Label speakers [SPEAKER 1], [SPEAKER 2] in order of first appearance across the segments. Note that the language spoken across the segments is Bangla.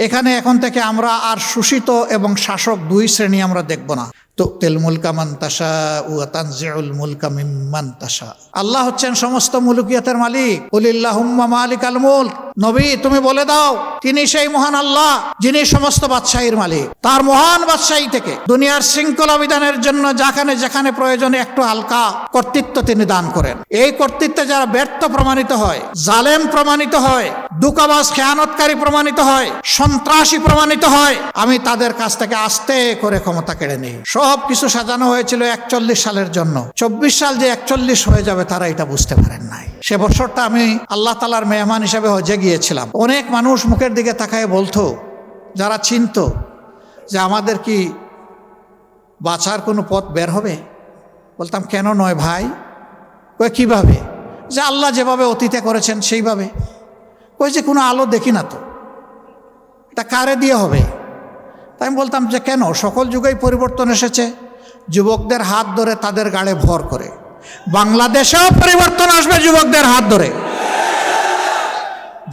[SPEAKER 1] এখানে এখন থেকে আমরা আর শোষিত এবং শাসক দুই শ্রেণী আমরা দেখব না। তুতিল মুলকা মান তাশাউ ওয়া তানজিউল মুলকা মিম্মান তাশা। আল্লাহ হচ্ছেন সমস্ত মুলকিয়াতের মালিক। কুলিল্লাহুম্মা মালিকাল মুলক, নবী তুমি বলে দাও তিনি সেই মহান আল্লাহ যিনি সমস্ত বাদশাহীর মালিক। তার মহান বাদশাহী থেকে দুনিয়ার শৃঙ্খলা বিধানের জন্য যেখানে যেখানে প্রয়োজনে একটু হালকা কর্তৃত্ব তিনি দান করেন। এই কর্তৃত্বে যারা ব্যর্থ প্রমাণিত হয়, জালেম প্রমাণিত হয়, দুকাবাজ খেয়ানতকারী প্রমাণিত হয়, সন্ত্রাসী প্রমাণিত হয়, আমি তাদের কাছ থেকে আস্তে করে ক্ষমতা কেড়ে নিই। সব কিছু সাজানো হয়েছিল 41 সালের জন্য। 24 সাল যে 41 হয়ে যাবে তারা এটা বুঝতে পারেন নাই। সে বছরটা আমি আল্লাহ তাআলার মেহমান হিসেবে হজে গিয়েছিলাম। অনেক মানুষ মুখের দিকে তাকায় বলতো, যারা চিনত যে আমাদের কি বাঁচার কোনো পথ বের হবে? বলতাম কেন নয় ভাই? কই কিভাবে? যে আল্লাহ যেভাবে অতীতে করেছেন সেইভাবে। কই যে কোনো আলো দেখি না তো, এটা কারে দিয়ে হবে? তাই আমি বলতাম যে কেন, সকল যুগেই পরিবর্তন এসেছে, যুবকদের হাত ধরে তাদের গাড়ে ভর করে। বাংলাদেশেও পরিবর্তন আসবে যুবকদের হাত ধরে।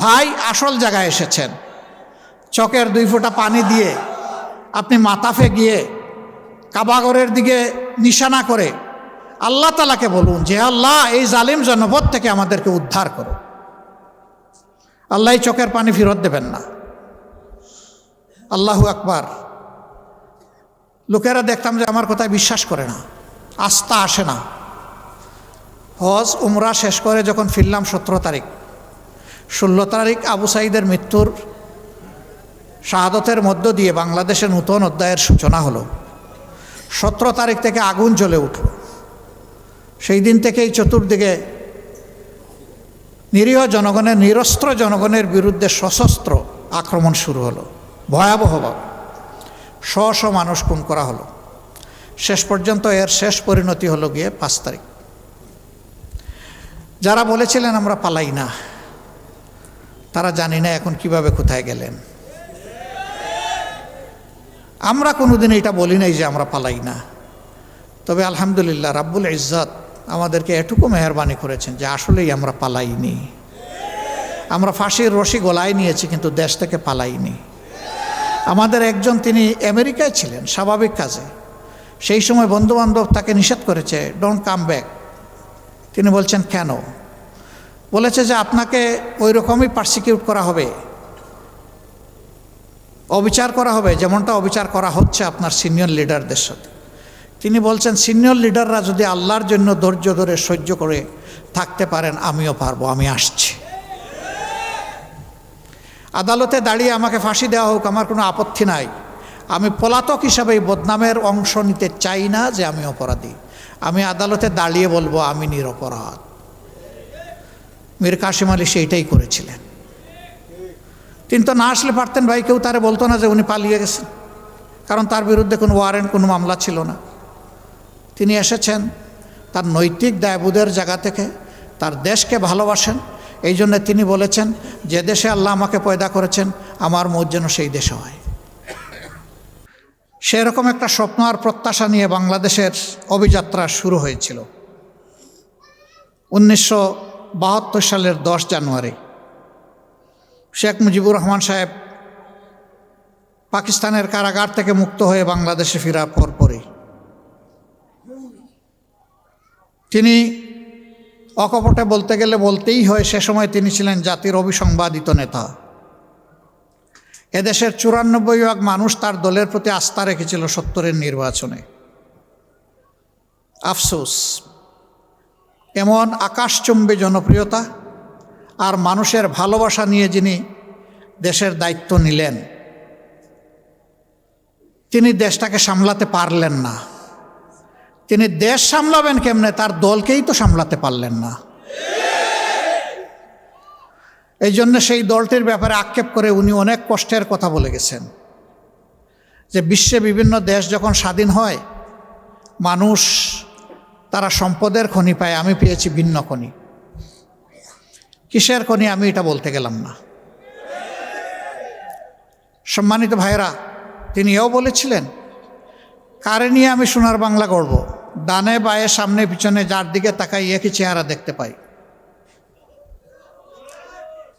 [SPEAKER 1] ভাই আসল জায়গায় এসেছেন। চকের 2 ফোঁটা পানি দিয়ে আপনি মাতাফে গিয়ে কাবাগরের দিকে নিশানা করে আল্লাহ তাআলাকে বলুন যে আল্লাহ এই জালিম জনপদ থেকে আমাদেরকে উদ্ধার করো। আল্লাহ চোখের পানি ফেরত দেবেন না। আল্লাহু আকবার। লোকেরা দেখতাম যে আমার কথায় বিশ্বাস করে না, আস্থা আসে না। হজ উমরা শেষ করে যখন ফিরলাম 17 তারিখ, 16 তারিখ আবু সাঈদের মৃত্যুর শাহাদতের মধ্য দিয়ে বাংলাদেশের নূতন অধ্যায়ের সূচনা হলো। 17 তারিখ থেকে আগুন জ্বলে উঠল। সেই দিন থেকেই চতুর্দিকে নিরীহ জনগণের, নিরস্ত্র জনগণের বিরুদ্ধে সশস্ত্র আক্রমণ শুরু হলো। ভয়াবহভাবে শ মানুষ খুন করা হলো। শেষ পর্যন্ত এর শেষ পরিণতি হলো গিয়ে 5 তারিখ। যারা বলেছিলেন আমরা পালাই না, তারা জানি না এখন কিভাবে কোথায় গেলেন। আমরা কোনোদিন এটা বলি নাই যে আমরা পালাই না। তবে আলহামদুলিল্লাহ রাব্বুল ইজ্জত আমাদেরকে এটুকু মেহেরবানি করেছেন যে আসলেই আমরা পালাইনি। আমরা ফাঁসির রশি গলায় নিয়েছি কিন্তু দেশ থেকে পালাইনি। আমাদের একজন, তিনি আমেরিকায় ছিলেন স্বাভাবিক কাজে। সেই সময় বন্ধুবান্ধব তাকে নিষেধ করেছে, ডোন্ট কাম ব্যাক। তিনি বলছেন কেন? বলেছে যে আপনাকে ওই রকমই পারসিকিউট করা হবে, অবিচার করা হবে যেমনটা অবিচার করা হচ্ছে আপনার সিনিয়র লিডারদের সাথে। তিনি বলছেন সিনিয়র লিডাররা যদি আল্লাহর জন্য ধৈর্য ধরে সহ্য করে থাকতে পারেন, আমিও পারবো, আমি আসছি। আদালতে দাঁড়িয়ে আমাকে ফাঁসি দেওয়া হোক, আমার কোনো আপত্তি নাই। আমি পলাতক হিসাবে এই বদনামের অংশ নিতে চাই না যে আমি অপরাধী। আমি আদালতে দাঁড়িয়ে বলবো আমি নিরপরাধ। মীর কাসেম আলী সেইটাই করেছিলেন। তিনি তো না আসলে পারতেন ভাই, কেউ তারে বলতো না যে উনি পালিয়ে গেছেন, কারণ তার বিরুদ্ধে কোনো ওয়ারেন্ট, কোনো মামলা ছিল না। তিনি এসেছেন তার নৈতিক দায়বোধের জায়গা থেকে, তার দেশকে ভালোবাসেন। এই জন্য তিনি বলেছেন যে দেশে আল্লাহ আমাকে পয়দা করেছেন আমার মৌত যেন সেই দেশে হয়। সেরকম একটা স্বপ্ন আর প্রত্যাশা নিয়ে বাংলাদেশের অভিযাত্রা শুরু হয়েছিল। 1972 সালের 10 জানুয়ারি শেখ মুজিবুর রহমান সাহেব পাকিস্তানের কারাগার থেকে মুক্ত হয়ে বাংলাদেশে ফেরার পরপরই তিনি, অকপটে বলতে গেলে বলতেই হয়, সে সময় তিনি ছিলেন জাতির অবিসংবাদিত নেতা। এদেশের 94% মানুষ তার দলের প্রতি আস্থা রেখেছিল 70-এর নির্বাচনে। আফসোস, এমন আকাশচুম্বী জনপ্রিয়তা আর মানুষের ভালোবাসা নিয়ে যিনি দেশের দায়িত্ব নিলেন, তিনি দেশটাকে সামলাতে পারলেন না। তিনি দেশ সামলাবেন কেমনে, তার দলকেই তো সামলাতে পারলেন না। এই জন্য সেই দলটির ব্যাপারে আক্ষেপ করে উনি অনেক কষ্টের কথা বলে গেছেন যে বিশ্বে বিভিন্ন দেশ যখন স্বাধীন হয়, মানুষ তারা সম্পদের খনি পায়, আমি পেয়েছি ভিন্ন খনি। কিসের খনি আমি এটা বলতে গেলাম না। সম্মানিত ভাইরা, তিনি এও বলেছিলেন কারে নিয়ে আমি সোনার বাংলা গড়ব, ডানে বায়ে সামনে পিছনে যার দিকে তাকাই একই চেহারা দেখতে পাই।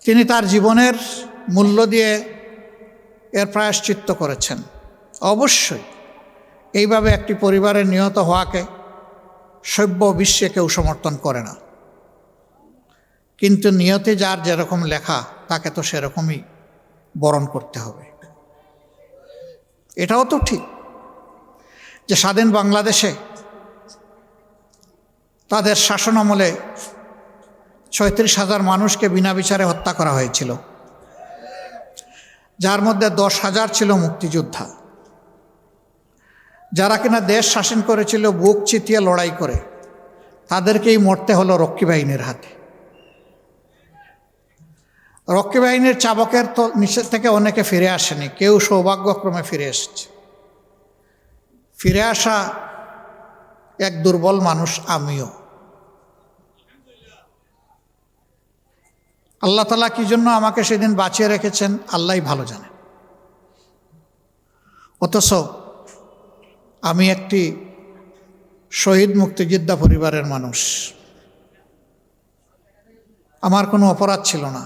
[SPEAKER 1] তিনি তার জীবনের মূল্য দিয়ে এর প্রায়শ্চিত্ত করেছেন। অবশ্যই এইভাবে একটি পরিবারের নিহত হওয়াকে সভ্য বিশ্বে কেউ সমর্থন করে না, কিন্তু নিয়তে যার যেরকম লেখা তাকে তো সেরকমই বরণ করতে হবে। এটাও তো ঠিক যে স্বাধীন বাংলাদেশে তাদের শাসনামলে 36,000 মানুষকে বিনা বিচারে হত্যা করা হয়েছিল, যার মধ্যে 10,000 ছিল মুক্তিযোদ্ধা, যারা কিনা দেশ শাসন করেছিল বুক চিতিয়ে লড়াই করে। তাদেরকেই মরতে হলো রক্ষী বাহিনীর হাতে। রক্ষী বাহিনীর চাবকের তো নিচের থেকে অনেকে ফিরে আসেনি, কেউ সৌভাগ্যক্রমে ফিরে এসেছে। ফিরে আসা এক দুর্বল মানুষ আমিও। আল্লাহ তাআলা কি জন্য আমাকে সেদিন বাঁচিয়ে রেখেছেন আল্লাহই ভালো জানেন। অথচ আমি একটি শহীদ মুক্তিযোদ্ধা পরিবারের মানুষ, আমার কোনো অপরাধ ছিল না।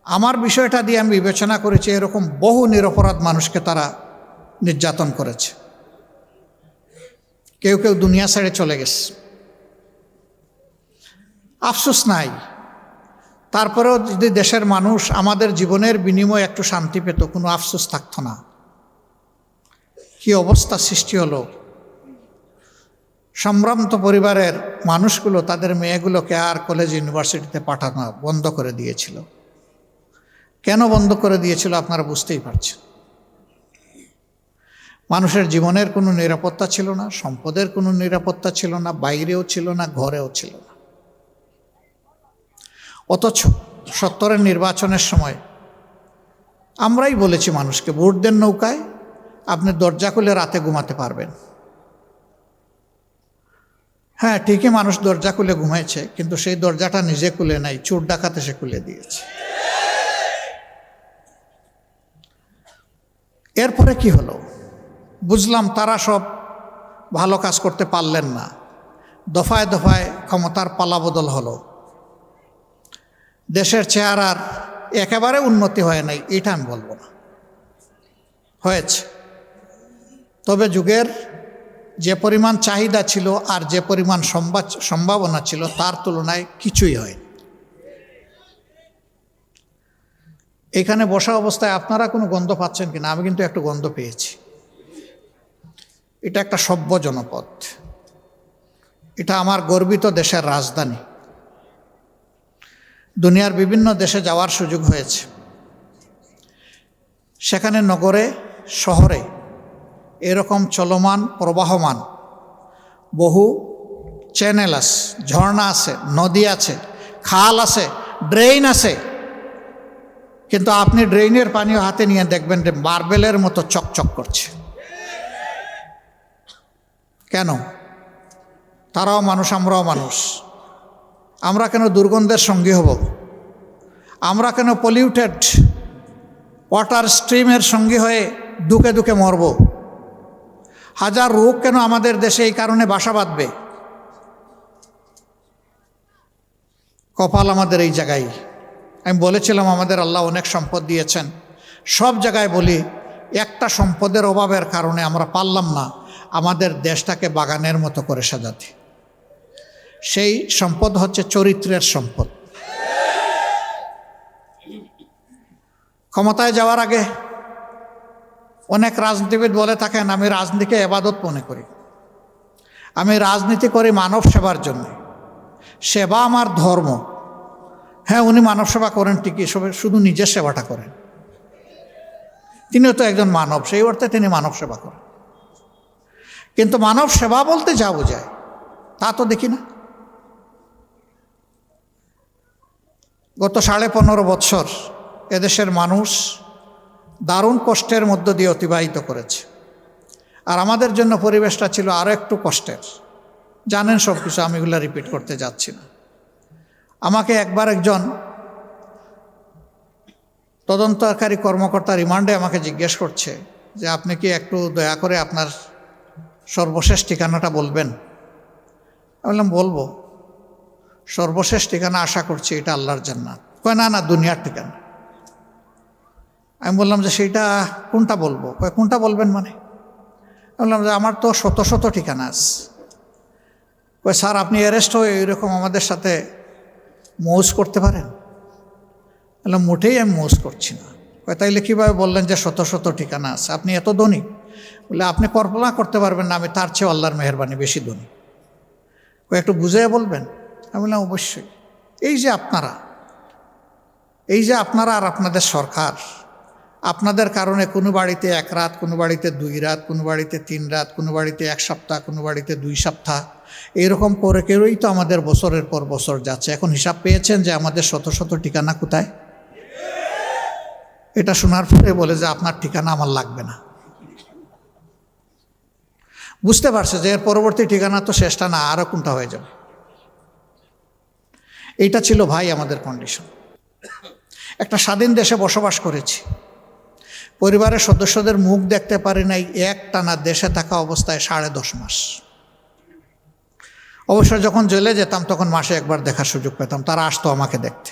[SPEAKER 1] আমার বিষয়টা দিয়ে আমি বিবেচনা করেছি এরকম বহু নিরপরাধ মানুষকে তারা নির্যাতন করেছে। কেউ কেউ দুনিয়া ছেড়ে চলে গেছে, আফসোস নাই। তারপরেও যদি দেশের মানুষ আমাদের জীবনের বিনিময়ে একটু শান্তি পেত, কোনো আফসোস থাকতো না। কি অবস্থা সৃষ্টি হলো! সম্ভ্রান্ত পরিবারের মানুষগুলো তাদের মেয়েগুলোকে আর কলেজ ইউনিভার্সিটিতে পাঠানো বন্ধ করে দিয়েছিল। কেন বন্ধ করে দিয়েছিল আপনারা বুঝতেই পারছেন। মানুষের জীবনের কোনো নিরাপত্তা ছিল না, সম্পদের কোনো নিরাপত্তা ছিল না, বাইরেও ছিল না, ঘরেও ছিল না। অথচ 70-এর নির্বাচনের সময় আমরাই বলেছি মানুষকে, ভোট দেন নৌকায়, আপনি দরজা খুলে রাতে ঘুমাতে পারবেন। হ্যাঁ, ঠিকই মানুষ দরজা খুলে ঘুমাইছে, কিন্তু সেই দরজাটা নিজে খুলে নাই, চোর ডাকাত এসে খুলে দিয়েছে। এরপরে কি হলো বুঝলাম, তারা সব ভালো কাজ করতে পারলেন না। দফায় দফায় ক্ষমতার পালাবদল হলো। দেশের চেহারার একেবারে উন্নতি হয় নাই এটা আমি বলবো না, হয়েছে। তবে যুগের যে পরিমাণ চাহিদা ছিল আর যে পরিমাণ সম্ভাবনা ছিল তার তুলনায় কিছুই হয়নি। এখানে বসা অবস্থায় আপনারা কোনো গন্ধ পাচ্ছেন কিনা? আমি কিন্তু একটু গন্ধ পেয়েছি। এটা একটা সভ্য জনপদ, এটা আমার গর্বিত দেশের রাজধানী। দুনিয়ার বিভিন্ন দেশে যাওয়ার সুযোগ হয়েছে। সেখানে নগরে শহরে এরকম চলমান প্রবাহমান বহু চ্যানেল আছে, ঝর্ণা আছে, নদী আছে, খাল আছে, ড্রেন আছে, কিন্তু আপনি ড্রেনের পানিও হাতে নিয়ে দেখবেন যে মার্বেলের মতো চকচক করছে। কেন? তারাও মানুষ, আমরাও মানুষ। আমরা কেন দুর্গন্ধের সঙ্গী হব? আমরা কেন পলিউটেড ওয়াটার স্ট্রিমের সঙ্গী হয়ে দুকে দুকে মরব? হাজার রোগ কেন আমাদের দেশে এই কারণে বাসা বাঁধবে? কপাল আমাদের এই জায়গায়। আমি বলেছিলাম আমাদের আল্লাহ অনেক সম্পদ দিয়েছেন, সব জায়গায় বলি একটা সম্পদের অভাবের কারণে আমরা পারলাম না আমাদের দেশটাকে বাগানের মতো করে সাজাতে। সেই সম্পদ হচ্ছে চরিত্রের সম্পদ। ক্ষমতায় যাওয়ার আগে অনেক রাজনীতিবিদ বলে থাকেন আমি রাজনীতিকে ইবাদত মনে করি, আমি রাজনীতি করি মানব সেবার জন্য, সেবা আমার ধর্ম। হ্যাঁ, উনি মানব সেবা করেন ঠিকই, শুধু নিজের সেবাটা করেন। তিনিও তো একজন মানব, সেই অর্থে তিনি মানব সেবা করেন। কিন্তু মানব সেবা বলতে যা বোঝায় তা তো দেখি না। গত 15.5 বছর এদেশের মানুষ দারুণ কষ্টের মধ্য দিয়ে অতিবাহিত করেছে, আর আমাদের জন্য পরিবেশটা ছিল আরও একটু কষ্টের। জানেন সব কিছু, আমি এগুলো রিপিট করতে যাচ্ছি না। আমাকে একবার একজন তদন্তকারী কর্মকর্তা রিমান্ডে আমাকে জিজ্ঞেস করছে যে আপনি কি একটু দয়া করে আপনার সর্বশেষ ঠিকানাটা বলবেন? আমি বললাম বলবো। সর্বশেষ ঠিকানা আশা করছি এটা আল্লাহর জান্নাত। কয় না না, দুনিয়ার ঠিকানা। আমি বললাম যে সেইটা কোনটা বলবো? কোনটা বলবেন মানে? বললাম যে আমার তো শত শত ঠিকানা আছে। স্যার আপনি অ্যারেস্ট হয়ে এরকম আমাদের সাথে মৌজ করতে পারেন? বললাম মোটেই আমি মৌজ করছি না। তাইলে কীভাবে বললেন যে শত শত ঠিকানা আছে? আপনি এত ধনী? বলে আপনি কল্পনা করতে পারবেন না আমি তার চেয়ে আল্লাহর মেহেরবানি বেশি ধনী। একটু বুঝিয়ে বলবেন? আমি বললাম অবশ্যই। এই যে আপনারা আর আপনাদের সরকার, আপনাদের কারণে কোনো বাড়িতে 1 রাত, কোনো বাড়িতে 2 রাত, কোনো বাড়িতে 3 রাত, কোনো বাড়িতে 1 সপ্তাহ, কোনো বাড়িতে 2 সপ্তাহ, এরকম করে কেউই তো আমাদের বছরের পর বছর যাচ্ছে। এখন হিসাব পেয়েছেন যে আমাদের শত শত ঠিকানা কোথায়? এটা শোনার পরে বলে যে আপনার ঠিকানা আমার লাগবে না। বুঝতে পারছে যে এর পরবর্তী ঠিকানা তো শেষটা না, আরও কোনটা হয়ে যাবে। এইটা ছিল ভাই আমাদের কন্ডিশন। একটা স্বাধীন দেশে বসবাস করেছি, পরিবারের সদস্যদের মুখ দেখতে পারি নাই একটানা দেশে থাকা অবস্থায় 10.5 মাস। অবশ্য যখন জেলে যেতাম তখন মাসে একবার দেখার সুযোগ পেতাম, তারা আসতো আমাকে দেখতে।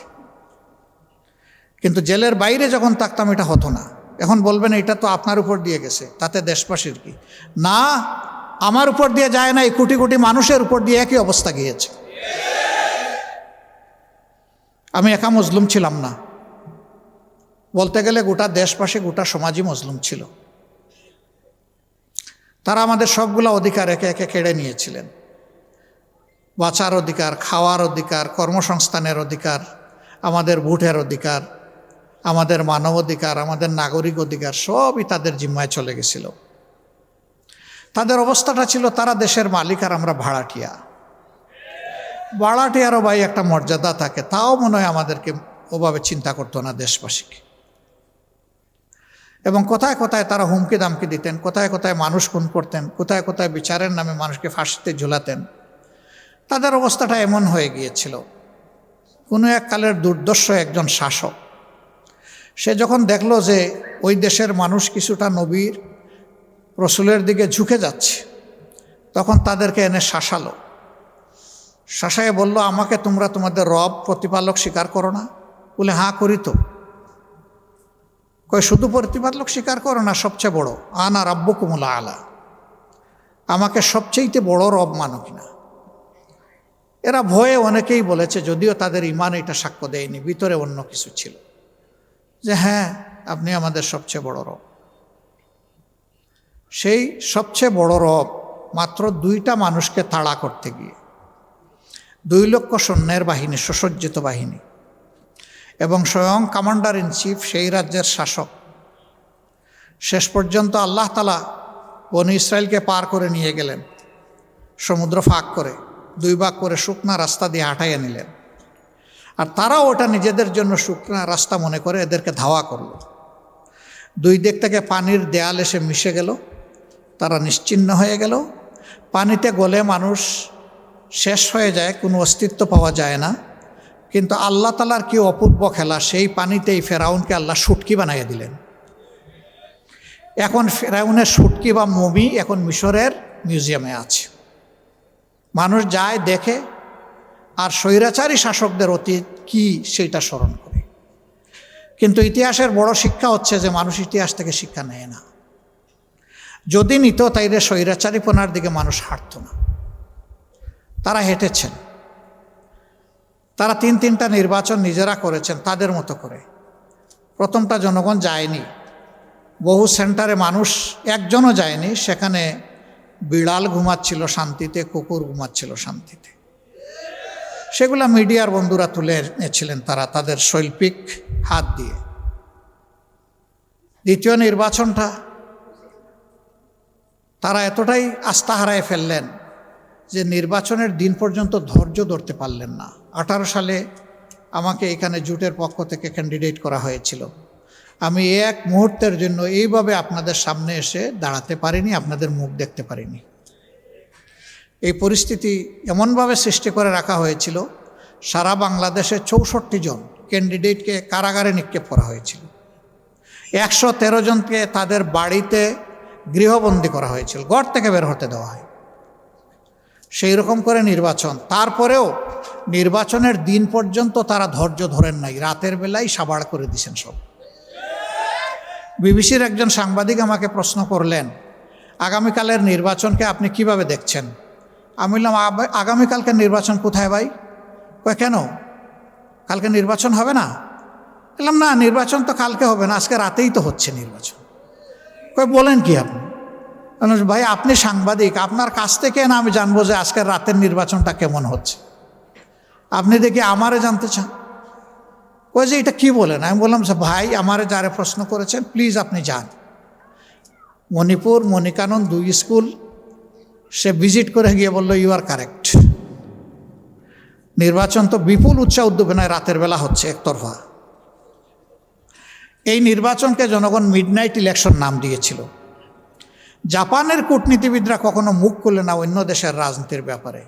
[SPEAKER 1] কিন্তু জেলের বাইরে যখন থাকতাম এটা হতো না। এখন বলবেন এটা তো আপনার উপর দিয়ে গেছে, তাতে দেশবাসীর কি? না, আমার উপর দিয়ে যায় না, এই কোটি কোটি মানুষের উপর দিয়ে একই অবস্থা গিয়েছে। আমি একা মজলুম ছিলাম না, বলতে গেলে গোটা দেশবাসী, গোটা সমাজই মজলুম ছিল। তারা আমাদের সবগুলা অধিকার একে একে কেড়ে নিয়েছিলেন। বাঁচার অধিকার, খাওয়ার অধিকার, কর্মসংস্থানের অধিকার, আমাদের ভোটের অধিকার, আমাদের মানব অধিকার, আমাদের নাগরিক অধিকার সবই তাদের জিম্মায় চলে গেছিল। তাদের অবস্থাটা ছিল তারা দেশের মালিক আর আমরা ভাড়াটিয়া। ভাড়াটিয়ারও ভাই একটা মর্যাদা থাকে, তাও মনে হয় আমাদেরকে ওভাবে চিন্তা করতো না দেশবাসীকে। এবং কোথায় কোথায় তারা হুমকি দামকি দিতেন, কোথায় কোথায় মানুষ খুন করতেন, কোথায় কোথায় বিচারের নামে মানুষকে ফাঁসিতে ঝুলাতেন। তাদের অবস্থাটা এমন হয়ে গিয়েছিল। কোনো এক কালের দুর্দর্শ একজন শাসক, সে যখন দেখলো যে ওই দেশের মানুষ কিছুটা নবীর রসুলের দিকে ঝুঁকে যাচ্ছে, তখন তাদেরকে এনে শাসালো। শাসায় বলল, আমাকে তোমরা তোমাদের রব প্রতিপালক স্বীকার করো না? বলে হ্যাঁ করি তো। কয় শুধু প্রতিপালক স্বীকার করো না, সবচেয়ে বড় আনা রাব্বুকুমুল আলা, আমাকে সবচেয়ে বড় রব মানো কিনা? এরা ভয়ে অনেকেই বলেছে, যদিও তাদের ইমান এটা সাক্ষ্য দেয়নি, ভিতরে অন্য কিছু ছিল, যে হ্যাঁ আপনি আমাদের সবচেয়ে বড় রব। সেই সবচেয়ে বড় রব মাত্র 2টা মানুষকে তাড়া করতে গিয়ে 2 লক্ষ সৈন্যের বাহিনী, সুসজ্জিত বাহিনী, এবং স্বয়ং কমান্ডার ইন চিফ সেই রাজ্যের শাসক, শেষ পর্যন্ত আল্লাহ তাআলা বনি ইসরায়েলকে পার করে নিয়ে গেলেন, সমুদ্র ফাঁক করে 2 ভাগ করে শুকনা রাস্তা দিয়ে হাঁটাইয়া নিলেন। আর তারাও ওটা নিজেদের জন্য শুকনা রাস্তা মনে করে এদেরকে ধাওয়া করল। 2 দিক থেকে পানির দেয়াল এসে মিশে গেল, তারা নিশ্চিহ্ন হয়ে গেল। পানিতে গলে মানুষ শেষ হয়ে যায়, কোনো অস্তিত্ব পাওয়া যায় না। কিন্তু আল্লাহ তাআলার কি অপূর্ব খেলা, সেই পানিতেই ফেরাউনকে আল্লাহ শুটকি বানাইয়া দিলেন। এখন ফেরাউনের শুটকি বা মমি এখন মিশরের মিউজিয়ামে আছে, মানুষ যায় দেখে, আর স্বৈরাচারী শাসকদের অতীত কি সেইটা স্মরণ করে। কিন্তু ইতিহাসের বড় শিক্ষা হচ্ছে যে মানুষ ইতিহাস থেকে শিক্ষা নেয় না। যদি নিত তাইলে স্বৈরাচারীপনার দিকে মানুষ হাঁটত না। তারা হেঁটেছেন, তারা 3টা নির্বাচন নিজেরা করেছেন তাদের মতো করে। প্রথমটা জনগণ যায়নি, বহু সেন্টারে মানুষ একজনও যায়নি, সেখানে বিড়াল ঘুমাচ্ছিল শান্তিতে, কুকুর ঘুমাচ্ছিল শান্তিতে। সেগুলা মিডিয়ার বন্ধুরা তুলে এনেছিলেন তারা তাদের শৈল্পিক হাত দিয়ে। দ্বিতীয় নির্বাচনটা তারা এতটাই আস্থা হারায় ফেললেন যে নির্বাচনের দিন পর্যন্ত ধৈর্য ধরতে পারলেন না। 18 সালে আমাকে এখানে জোটের পক্ষ থেকে ক্যান্ডিডেট করা হয়েছিল। আমি এক মুহূর্তের জন্য এইভাবে আপনাদের সামনে এসে দাঁড়াতে পারিনি, আপনাদের মুখ দেখতে পারিনি। এই পরিস্থিতি এমনভাবে সৃষ্টি করে রাখা হয়েছিল, সারা বাংলাদেশে 64 জন ক্যান্ডিডেটকে কারাগারে নিক্ষেপ করা হয়েছিল। 113 জনকে তাদের বাড়িতে গৃহবন্দী করা হয়েছিল, ঘর থেকে বের হতে দেওয়া হয়। সেই রকম করে নির্বাচন, তারপরেও নির্বাচনের দিন পর্যন্ত তারা ধৈর্য ধরেন নাই, রাতের বেলায় সাবাড় করে দিয়েছেন সব। বিবিসির একজন সাংবাদিক আমাকে প্রশ্ন করলেন, আগামীকালের নির্বাচনকে আপনি কিভাবে দেখছেন? আমি বললাম, আগামীকালকে নির্বাচন কোথায় ভাই? কয় কেন, কালকে নির্বাচন হবে না? বললাম, না, নির্বাচন তো কালকে হবে না, আজকে রাতেই তো হচ্ছে নির্বাচন। কয় বলেন কি আপনি? ভাই আপনি সাংবাদিক, আপনার কাছ থেকে না আমি জানবো যে আজকের রাতের নির্বাচনটা কেমন হচ্ছে? আপনি দেখি আমারে জানতে চান? ওই যে এটা কি বলেন? আমি বললাম যে ভাই, আমারে যারা প্রশ্ন করেছেন প্লিজ আপনি যান। মণিপুর মণিকানন 2 স্কুল সে ভিজিট করে গিয়ে বলল, ইউ আর কারেক্ট। নির্বাচন তো বিপুল উৎসাহ উদ্দীপনায় রাতের বেলা হচ্ছে একতরফা। এই নির্বাচনকে জনগণ মিডনাইট ইলেকশন নাম দিয়েছিল। জাপানের কূটনীতিবিদরা কখনো মুখ খুলে না অন্য দেশের রাজনীতির ব্যাপারে।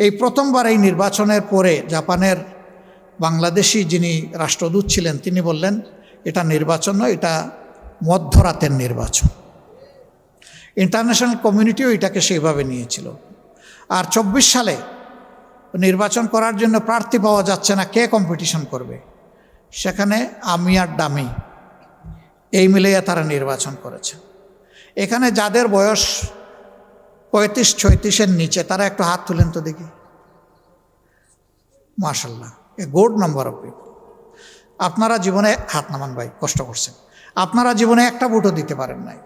[SPEAKER 1] এই প্রথমবার এই নির্বাচনের পরে জাপানের বাংলাদেশি যিনি রাষ্ট্রদূত ছিলেন তিনি বললেন, এটা নির্বাচন নয়, এটা মধ্যরাতের নির্বাচন। ইন্টারন্যাশনাল কমিউনিটিও এটাকে সেইভাবে নিয়েছিল। আর 24 সালে নির্বাচন করার জন্য প্রার্থী পাওয়া যাচ্ছে না, কে কম্পিটিশন করবে? সেখানে আমি আর ডামি এই মিলিয়ে তারা নির্বাচন করেছে। এখানে যাদের বয়স 35-36-এর নিচে তারা একটু হাত তুলেন তো দেখি। মাশাল্লাহ, a good number of people. আপনারা জীবনে হাত নামান ভাই, কষ্ট করছেন। আপনারা জীবনে একটা ভোটও দিতে পারেন নাই।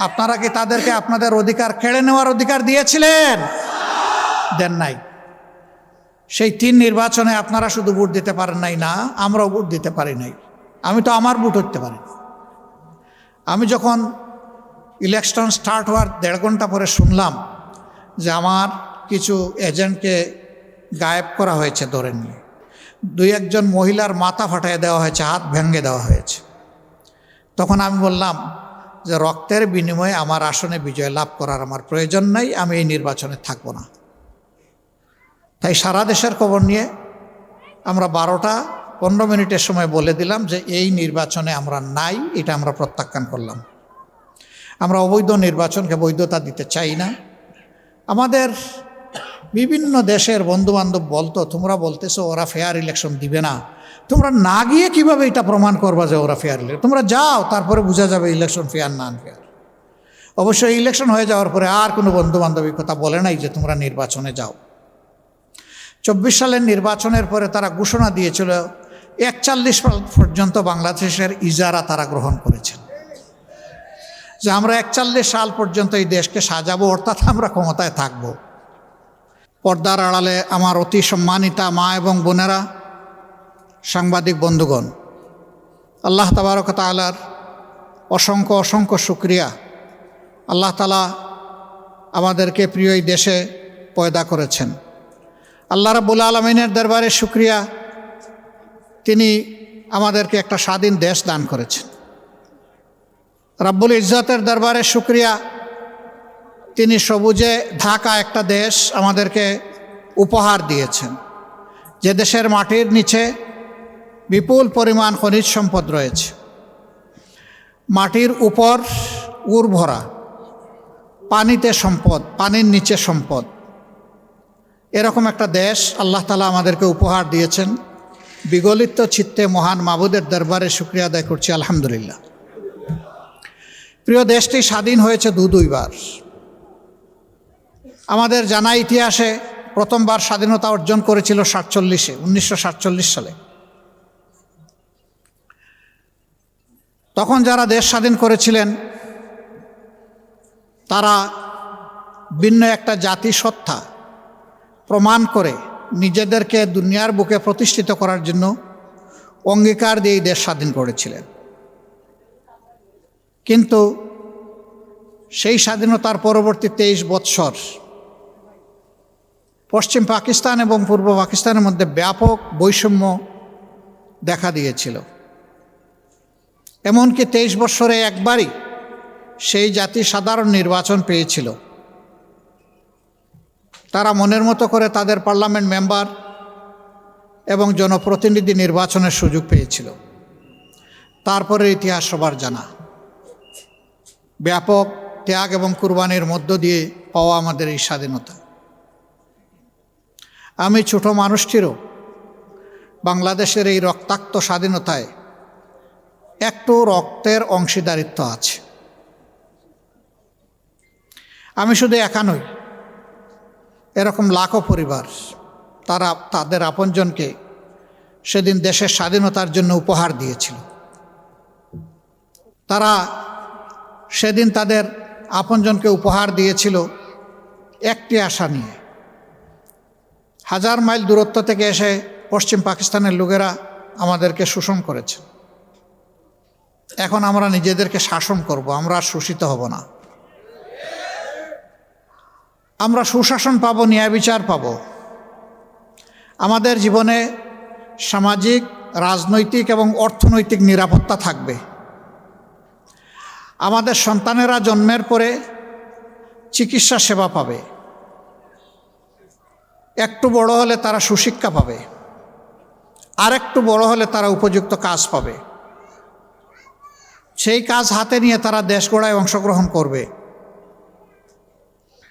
[SPEAKER 1] আপনারা কি তাদেরকে আপনাদের অধিকার কেড়ে নেওয়ার অধিকার দিয়েছিলেন? দেন নাই। সেই 3 নির্বাচনে আপনারা শুধু ভোট দিতে পারেন নাই না, আমরাও ভোট দিতে পারি নাই। আমি তো আমার ভোট হতে পারি। আমি যখন ইলেকশন স্টার্ট হওয়ার 1.5 ঘন্টা পরে শুনলাম যে আমার কিছু এজেন্টকে গায়েব করা হয়েছে ধরে নিয়ে, 2-1 মহিলার মাথা ফাটাই দেওয়া হয়েছে, হাত ভেঙে দেওয়া হয়েছে, তখন আমি বললাম যে রক্তের বিনিময়ে আমার আসনে বিজয় লাভ করার আমার প্রয়োজন নাই, আমি এই নির্বাচনে থাকব না। তাই সারা দেশের খবর নিয়ে আমরা 12টা 15 মিনিটের সময় বলে দিলাম যে এই নির্বাচনে আমরা নাই, এটা আমরা প্রত্যাখ্যান করলাম। আমরা অবৈধ নির্বাচনকে বৈধতা দিতে চাই না। আমাদের বিভিন্ন দেশের বন্ধুবান্ধব বলতো, তোমরা বলতেছো ওরা ফেয়ার ইলেকশন দিবে না, তোমরা না গিয়ে কিভাবে এটা প্রমাণ করবা যে ওরা ফেয়ার ইলেকশন? তোমরা যাও, তারপরে বোঝা যাবে ইলেকশন ফেয়ার না আনফেয়ার। অবশ্যই ইলেকশন হয়ে যাওয়ার পরে আর কোনো বন্ধুবান্ধবের কথা বলে নাই যে তোমরা নির্বাচনে যাও। 24 সালের নির্বাচনের পরে তারা ঘোষণা দিয়েছিল 41 পর্যন্ত বাংলাদেশের ইজারা তারা গ্রহণ করেছেন, যে আমরা 41 সাল পর্যন্ত এই দেশকে সাজাবো, অর্থাৎ আমরা ক্ষমতায় থাকব। পর্দার আড়ালে আমার অতি সম্মানিতা মা এবং বোনেরা, সাংবাদিক বন্ধুগণ, আল্লাহ তাবারক তাআলার অসংখ্য অসংখ্য শুকরিয়া। আল্লাহ তাআলা আমাদেরকে প্রিয় এই দেশে পয়দা করেছেন। আল্লাহ রাব্বুল আলামিনের দরবারে শুকরিয়া, তিনি আমাদেরকে একটা স্বাধীন দেশ দান করেছেন। রাব্বুল ইজ্জতের দরবারে শুকরিয়া, তিনি সবুজে ঢাকা একটা দেশ আমাদেরকে উপহার দিয়েছেন, যে দেশের মাটির নিচে বিপুল পরিমাণ খনিজ সম্পদ রয়েছে, মাটির উপর উর্বরা, পানিতে সম্পদ, পানির নিচে সম্পদ। এরকম একটা দেশ আল্লাহ তাআলা আমাদেরকে উপহার দিয়েছেন। বিগলিত চিত্তে মহান মাবুদের দরবারে শুকরিয়া আদায় করছি, আলহামদুলিল্লাহ। প্রিয় দেশটি স্বাধীন হয়েছে 2 বার। আমাদের জানা ইতিহাসে প্রথমবার স্বাধীনতা অর্জন করেছিল 1947 সালে। তখন যারা দেশ স্বাধীন করেছিলেন তারা ভিন্ন একটা জাতিসত্তা প্রমাণ করে নিজেদেরকে দুনিয়ার বুকে প্রতিষ্ঠিত করার জন্য অঙ্গীকার দিয়ে দেশ স্বাধীন করেছিলেন। কিন্তু সেই স্বাধীনতার পরবর্তী 23 বৎসর পশ্চিম পাকিস্তান এবং পূর্ব পাকিস্তানের মধ্যে ব্যাপক বৈষম্য দেখা দিয়েছিল। এমনকি 23 বৎসরে একবারই সেই জাতি সাধারণ নির্বাচন পেয়েছিল। তারা মনের মতো করে তাদের পার্লামেন্ট মেম্বার এবং জনপ্রতিনিধি নির্বাচনের সুযোগ পেয়েছিল। তারপরে ইতিহাস সবার জানা, ব্যাপক ত্যাগ এবং কুরবানির মধ্য দিয়ে পাওয়া আমাদের এই স্বাধীনতা। আমি ছোট মানুষটিরও বাংলাদেশের এই রক্তাক্ত স্বাধীনতায় একটু রক্তের অংশীদারিত্ব আছে। আমি শুধু একা নই, এরকম লাখো পরিবার তারা তাদের আপনজনকে সেদিন দেশের স্বাধীনতার জন্য উপহার দিয়েছিল। তারা সেদিন তাদের আপনজনকে উপহার দিয়েছিল একটি আশা নিয়ে। 1000 মাইল দূরত্ব থেকে এসে পশ্চিম পাকিস্তানের লোকেরা আমাদেরকে শোষণ করেছে। এখন আমরা নিজেদেরকে শাসন করব, আমরা আর শোষিত হব না। আমরা সুশাসন পাবো, ন্যায় বিচার পাবো। আমাদের জীবনে সামাজিক, রাজনৈতিক এবং অর্থনৈতিক নিরাপত্তা থাকবে। আমাদের সন্তানেরা জন্মের পরে চিকিৎসা সেবা পাবে, একটু বড় হলে তারা সুশিক্ষা পাবে, আর একটু বড় হলে তারা উপযুক্ত কাজ পাবে। সেই কাজ হাতে নিয়ে তারা দেশ গড়ায় অংশগ্রহণ করবে।